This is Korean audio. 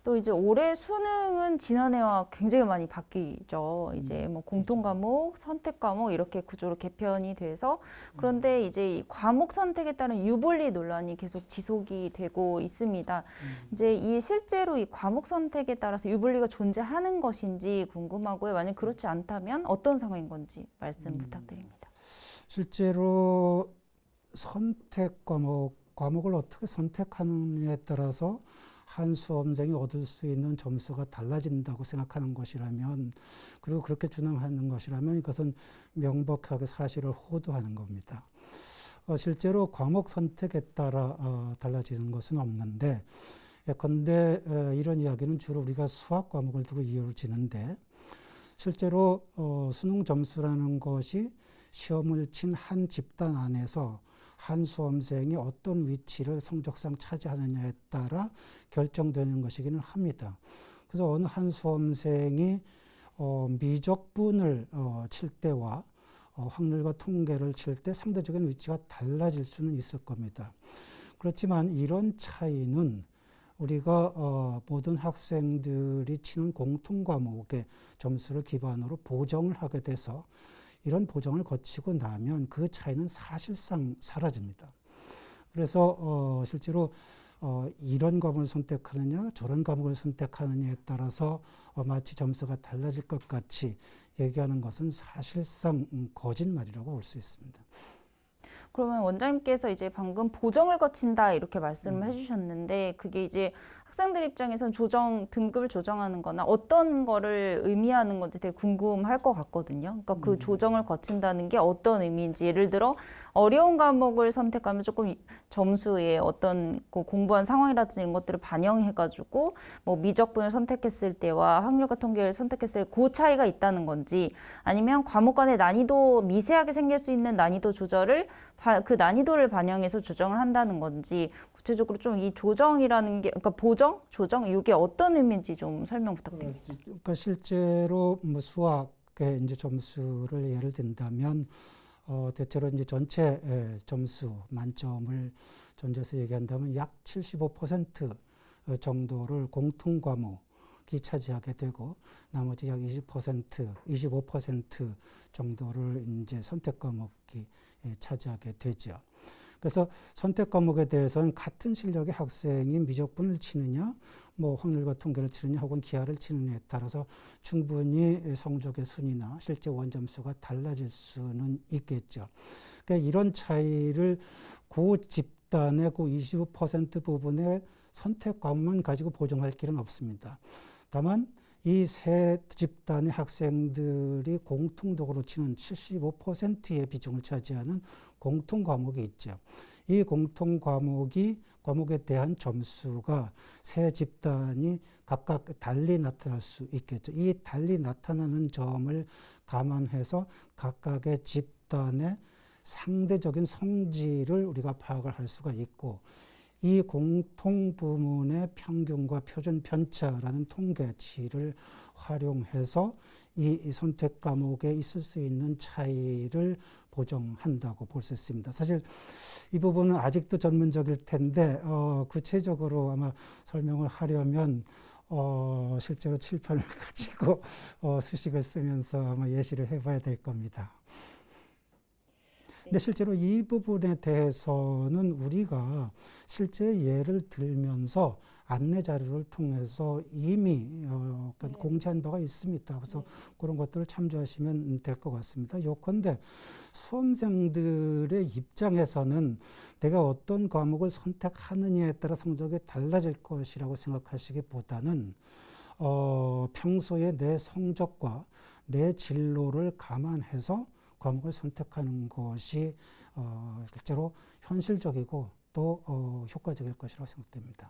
또 이제 올해 수능은 지난해와 굉장히 많이 바뀌죠. 이제 뭐 공통 과목, 선택 과목 이렇게 구조로 개편이 돼서 그런데 이제 이 과목 선택에 따른 유불리 논란이 계속 지속이 되고 있습니다. 이제 이 실제로 이 과목 선택에 따라서 유불리가 존재하는 것인지 궁금하고요. 만약 그렇지 않다면 어떤 상황인 건지 말씀 부탁드립니다. 실제로 선택 과목을 어떻게 선택하느냐에 따라서 한 수험생이 얻을 수 있는 점수가 달라진다고 생각하는 것이라면, 그리고 그렇게 준행하는 것이라면 이것은 명백하게 사실을 호도하는 겁니다. 실제로 과목 선택에 따라 달라지는 것은 없는데, 예컨대 이런 이야기는 주로 우리가 수학 과목을 두고 이루어지는데, 실제로 수능 점수라는 것이 시험을 친 한 집단 안에서 한 수험생이 어떤 위치를 성적상 차지하느냐에 따라 결정되는 것이기는 합니다. 그래서 어느 한 수험생이 미적분을 칠 때와 확률과 통계를 칠 때 상대적인 위치가 달라질 수는 있을 겁니다. 그렇지만 이런 차이는 우리가 모든 학생들이 치는 공통 과목의 점수를 기반으로 보정을 하게 돼서 이런 보정을 거치고 나면 그 차이는 사실상 사라집니다. 그래서 실제로 이런 과목을 선택하느냐 저런 과목을 선택하느냐에 따라서 마치 점수가 달라질 것 같이 얘기하는 것은 사실상 거짓말이라고 볼 수 있습니다. 그러면 원장님께서 이제 방금 보정을 거친다 이렇게 말씀을 해주셨는데 그게 이제 학생들 입장에서는 등급을 조정하는 거나 어떤 거를 의미하는 건지 되게 궁금할 것 같거든요. 그러니까 그 조정을 거친다는 게 어떤 의미인지, 예를 들어 어려운 과목을 선택하면 조금 점수에 어떤 공부한 상황이라든지 이런 것들을 반영해가지고 뭐 미적분을 선택했을 때와 확률과 통계를 선택했을 때 그 차이가 있다는 건지, 아니면 과목 간의 난이도 미세하게 생길 수 있는 난이도 조절을 그 난이도를 반영해서 조정을 한다는 건지, 구체적으로 좀 이 조정이라는 게, 그러니까 보정, 조정, 이게 어떤 의미인지 좀 설명 부탁드립니다. 그러니까 실제로 뭐 수학의 이제 점수를 예를 든다면 대체로 이제 전체 점수 만점을 전제해서 얘기한다면 약 75% 정도를 공통 과목이 차지하게 되고 나머지 약 20%, 25% 정도를 이제 선택 과목이 차지하게 되죠. 그래서 선택 과목에 대해서는 같은 실력의 학생이 미적분을 치느냐, 뭐 확률과 통계를 치느냐, 혹은 기하를 치느냐에 따라서 충분히 성적의 순위나 실제 원점수가 달라질 수는 있겠죠. 그러니까 이런 차이를 그 집단의 그 25% 부분의 선택 과목만 가지고 보정할 길은 없습니다. 다만 이 세 집단의 학생들이 공통적으로 치는 75%의 비중을 차지하는 공통 과목이 있죠. 이 공통 과목에 대한 점수가 세 집단이 각각 달리 나타날 수 있겠죠. 이 달리 나타나는 점을 감안해서 각각의 집단의 상대적인 성질을 우리가 파악을 할 수가 있고, 이 공통 부문의 평균과 표준 편차라는 통계치를 활용해서 이 선택 과목에 있을 수 있는 차이를 보정한다고 볼 수 있습니다. 사실 이 부분은 아직도 전문적일 텐데 구체적으로 아마 설명을 하려면 실제로 칠판을 가지고 수식을 쓰면서 아마 예시를 해봐야 될 겁니다. 근데 실제로 이 부분에 대해서는 우리가 실제 예를 들면서 안내 자료를 통해서 이미 공지한 바가 있습니다. 그래서 그런 것들을 참조하시면 될 것 같습니다. 요컨대 수험생들의 입장에서는 내가 어떤 과목을 선택하느냐에 따라 성적이 달라질 것이라고 생각하시기보다는 평소에 내 성적과 내 진로를 감안해서 과목을 선택하는 것이 실제로 현실적이고 또 효과적일 것이라고 생각됩니다.